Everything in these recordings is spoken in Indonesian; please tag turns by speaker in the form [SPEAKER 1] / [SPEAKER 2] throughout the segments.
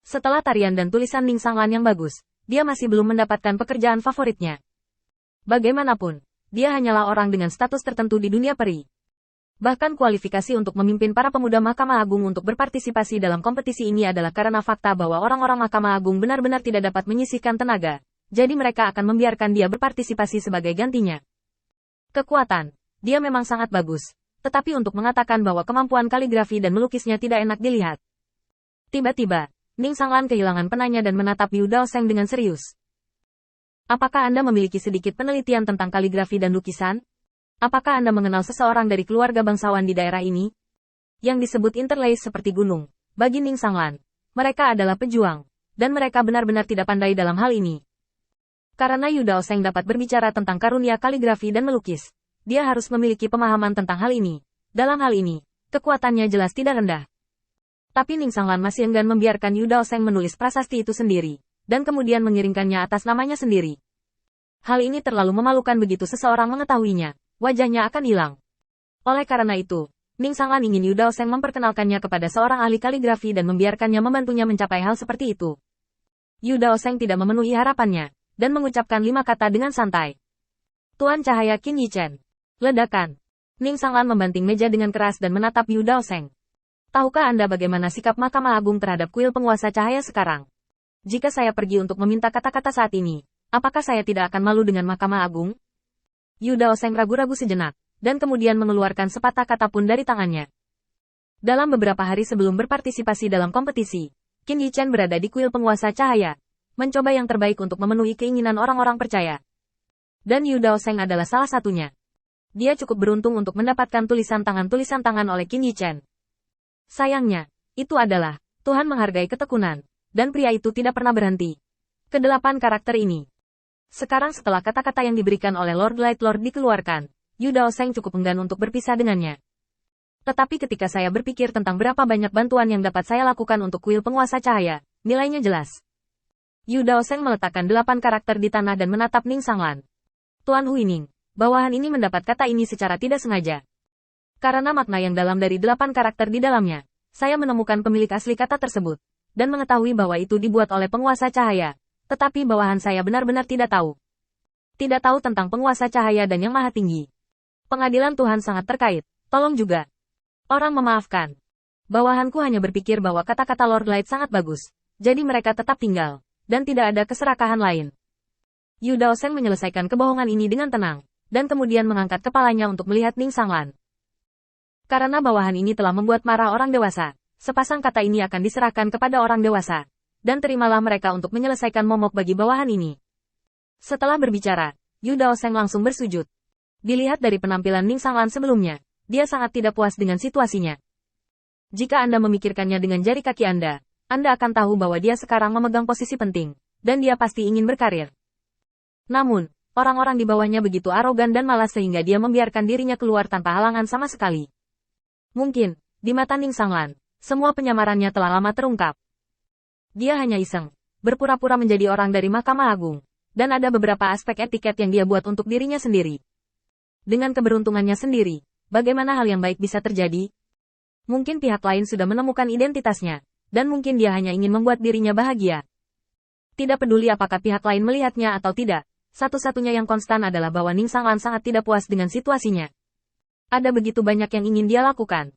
[SPEAKER 1] Setelah tarian dan tulisan Ning Sanglan yang bagus, dia masih belum mendapatkan pekerjaan favoritnya. Bagaimanapun, dia hanyalah orang dengan status tertentu di dunia peri. Bahkan kualifikasi untuk memimpin para pemuda Mahkamah Agung untuk berpartisipasi dalam kompetisi ini adalah karena fakta bahwa orang-orang Mahkamah Agung benar-benar tidak dapat menyisihkan tenaga, jadi mereka akan membiarkan dia berpartisipasi sebagai gantinya. Kekuatan, dia memang sangat bagus, tetapi untuk mengatakan bahwa kemampuan kaligrafi dan melukisnya tidak enak dilihat. Tiba-tiba, Ning Sanglan kehilangan penanya dan menatap Yu Daoseng dengan serius. Apakah Anda memiliki sedikit penelitian tentang kaligrafi dan lukisan? Apakah Anda mengenal seseorang dari keluarga bangsawan di daerah ini? Yang disebut interlace seperti gunung, bagi Ning Sanglan, mereka adalah pejuang, dan mereka benar-benar tidak pandai dalam hal ini. Karena Yu Daoseng dapat berbicara tentang karunia kaligrafi dan melukis, dia harus memiliki pemahaman tentang hal ini. Dalam hal ini, kekuatannya jelas tidak rendah. Tapi Ning Sanglan masih enggan membiarkan Yu Daoseng menulis prasasti itu sendiri, dan kemudian mengirimkannya atas namanya sendiri. Hal ini terlalu memalukan begitu seseorang mengetahuinya, wajahnya akan hilang. Oleh karena itu, Ning Sanglan ingin Yu Daoseng memperkenalkannya kepada seorang ahli kaligrafi dan membiarkannya membantunya mencapai hal seperti itu. Yu Daoseng tidak memenuhi harapannya, dan mengucapkan 5 kata dengan santai. Tuan Cahaya Qin Yichen. Ledakan. Ning Sanglan membanting meja dengan keras dan menatap Yu Daoseng. Tahukah Anda bagaimana sikap Mahkamah Agung terhadap kuil penguasa cahaya sekarang? Jika saya pergi untuk meminta kata-kata saat ini, apakah saya tidak akan malu dengan Mahkamah Agung? Yu Daoseng ragu-ragu sejenak, dan kemudian mengeluarkan sepatah kata pun dari tangannya. Dalam beberapa hari sebelum berpartisipasi dalam kompetisi, Qin Yichen berada di kuil penguasa cahaya, mencoba yang terbaik untuk memenuhi keinginan orang-orang percaya. Dan Yu Daoseng adalah salah satunya. Dia cukup beruntung untuk mendapatkan tulisan tangan oleh Qin Yichen. Sayangnya, itu adalah, Tuhan menghargai ketekunan, dan pria itu tidak pernah berhenti. Kedelapan karakter ini. Sekarang setelah kata-kata yang diberikan oleh Lord Lightlord dikeluarkan, Yu Daoseng cukup enggan untuk berpisah dengannya. Tetapi ketika saya berpikir tentang berapa banyak bantuan yang dapat saya lakukan untuk kuil penguasa cahaya, nilainya jelas. Yu Daoseng meletakkan 8 karakter di tanah dan menatap Ning Sanglan. Tuan Huining, bawahan ini mendapat kata ini secara tidak sengaja. Karena makna yang dalam dari 8 karakter di dalamnya, saya menemukan pemilik asli kata tersebut, dan mengetahui bahwa itu dibuat oleh penguasa cahaya, tetapi bawahan saya benar-benar tidak tahu. Tidak tahu tentang penguasa cahaya dan yang maha tinggi. Pengadilan Tuhan sangat terkait, tolong juga. Orang memaafkan. Bawahanku hanya berpikir bahwa kata-kata Lord Light sangat bagus, jadi mereka tetap tinggal, dan tidak ada keserakahan lain. Yu Daoseng menyelesaikan kebohongan ini dengan tenang, dan kemudian mengangkat kepalanya untuk melihat Ning Sanglan. Karena bawahan ini telah membuat marah orang dewasa, sepasang kata ini akan diserahkan kepada orang dewasa, dan terimalah mereka untuk menyelesaikan momok bagi bawahan ini. Setelah berbicara, Yu Daoseng langsung bersujud. Dilihat dari penampilan Ning Sanglan sebelumnya, dia sangat tidak puas dengan situasinya. Jika Anda memikirkannya dengan jari kaki Anda akan tahu bahwa dia sekarang memegang posisi penting, dan dia pasti ingin berkarir. Namun, orang-orang di bawahnya begitu arogan dan malas sehingga dia membiarkan dirinya keluar tanpa halangan sama sekali. Mungkin, di mata Ning Sanglan, semua penyamarannya telah lama terungkap. Dia hanya iseng, berpura-pura menjadi orang dari Mahkamah Agung, dan ada beberapa aspek etiket yang dia buat untuk dirinya sendiri. Dengan keberuntungannya sendiri, bagaimana hal yang baik bisa terjadi? Mungkin pihak lain sudah menemukan identitasnya, dan mungkin dia hanya ingin membuat dirinya bahagia. Tidak peduli apakah pihak lain melihatnya atau tidak, satu-satunya yang konstan adalah bahwa Ning Sanglan sangat tidak puas dengan situasinya. Ada begitu banyak yang ingin dia lakukan.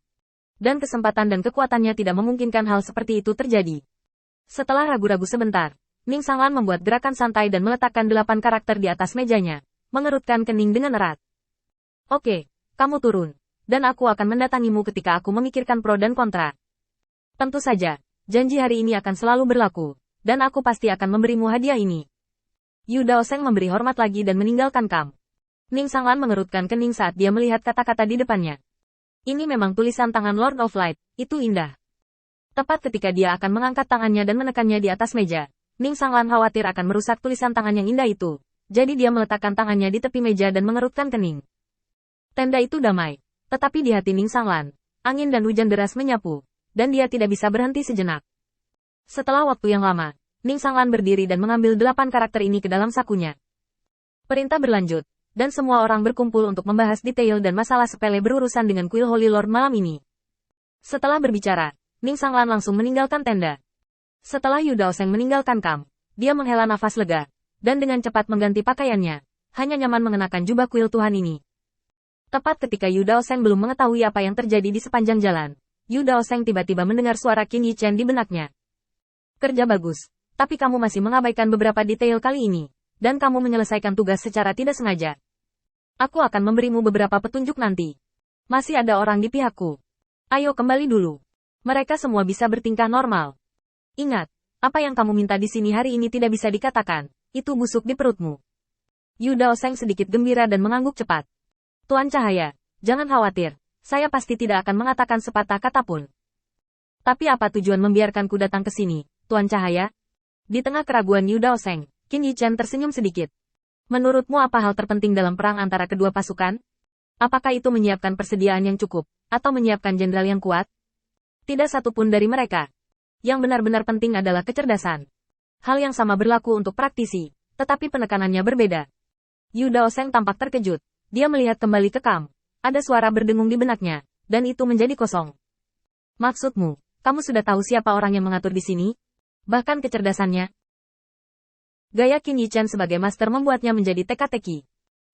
[SPEAKER 1] Dan kesempatan dan kekuatannya tidak memungkinkan hal seperti itu terjadi. Setelah ragu-ragu sebentar, Ning Sanglan membuat gerakan santai dan meletakkan 8 karakter di atas mejanya, mengerutkan kening dengan erat. Oke, kamu turun, dan aku akan mendatangimu ketika aku memikirkan pro dan kontra. Tentu saja, janji hari ini akan selalu berlaku, dan aku pasti akan memberimu hadiah ini. Yu Daoseng memberi hormat lagi dan meninggalkan kamp. Ning Sanglan mengerutkan kening saat dia melihat kata-kata di depannya. Ini memang tulisan tangan Lord of Light, itu indah. Tepat ketika dia akan mengangkat tangannya dan menekannya di atas meja, Ning Sanglan khawatir akan merusak tulisan tangan yang indah itu, jadi dia meletakkan tangannya di tepi meja dan mengerutkan kening. Tenda itu damai, tetapi di hati Ning Sanglan, angin dan hujan deras menyapu, dan dia tidak bisa berhenti sejenak. Setelah waktu yang lama, Ning Sanglan berdiri dan mengambil 8 karakter ini ke dalam sakunya. Perintah berlanjut, dan semua orang berkumpul untuk membahas detail dan masalah sepele berurusan dengan kuil Holy Lord malam ini. Setelah berbicara, Ning Sanglan langsung meninggalkan tenda. Setelah Yu Daoseng meninggalkan kamp, dia menghela nafas lega, dan dengan cepat mengganti pakaiannya, hanya nyaman mengenakan jubah kuil Tuhan ini. Tepat ketika Yu Daoseng belum mengetahui apa yang terjadi di sepanjang jalan, Yu Daoseng tiba-tiba mendengar suara Qin Yichen di benaknya. Kerja bagus, tapi kamu masih mengabaikan beberapa detail kali ini, dan kamu menyelesaikan tugas secara tidak sengaja. Aku akan memberimu beberapa petunjuk nanti. Masih ada orang di pihakku. Ayo kembali dulu. Mereka semua bisa bertingkah normal. Ingat, apa yang kamu minta di sini hari ini tidak bisa dikatakan, itu busuk di perutmu. Yu Daoseng sedikit gembira dan mengangguk cepat. Tuan Cahaya, jangan khawatir, saya pasti tidak akan mengatakan sepatah kata pun. Tapi apa tujuan membiarkanku datang ke sini, Tuan Cahaya? Di tengah keraguan Yu Daoseng, Qin Yichen tersenyum sedikit. Menurutmu apa hal terpenting dalam perang antara kedua pasukan? Apakah itu menyiapkan persediaan yang cukup, atau menyiapkan jenderal yang kuat? Tidak satu pun dari mereka. Yang benar-benar penting adalah kecerdasan. Hal yang sama berlaku untuk praktisi, tetapi penekanannya berbeda. Yu Daoseng tampak terkejut. Dia melihat kembali ke kamp. Ada suara berdengung di benaknya, dan itu menjadi kosong. Maksudmu, kamu sudah tahu siapa orang yang mengatur di sini? Bahkan kecerdasannya. Gaya Qin Yichen sebagai master membuatnya menjadi teka-teki.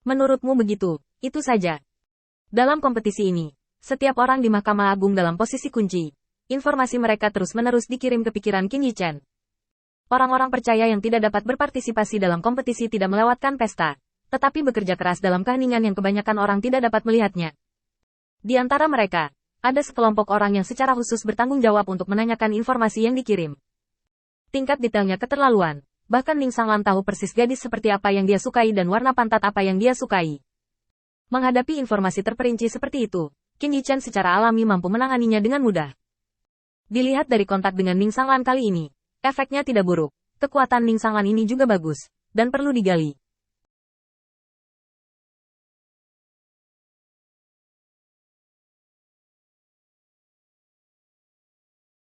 [SPEAKER 1] Menurutmu begitu, itu saja. Dalam kompetisi ini, setiap orang di Mahkamah Agung dalam posisi kunci. Informasi mereka terus-menerus dikirim ke pikiran Qin Yichen. Orang-orang percaya yang tidak dapat berpartisipasi dalam kompetisi tidak melewatkan pesta, tetapi bekerja keras dalam keheningan yang kebanyakan orang tidak dapat melihatnya. Di antara mereka, ada sekelompok orang yang secara khusus bertanggung jawab untuk menanyakan informasi yang dikirim. Tingkat detailnya keterlaluan, bahkan Ning Sanglan tahu persis gadis seperti apa yang dia sukai dan warna pantat apa yang dia sukai. Menghadapi informasi terperinci seperti itu, Qin Yichen secara alami mampu menanganinya dengan mudah. Dilihat dari kontak dengan Ning Sanglan kali ini, efeknya tidak buruk. Kekuatan Ning Sanglan ini juga bagus, dan perlu digali.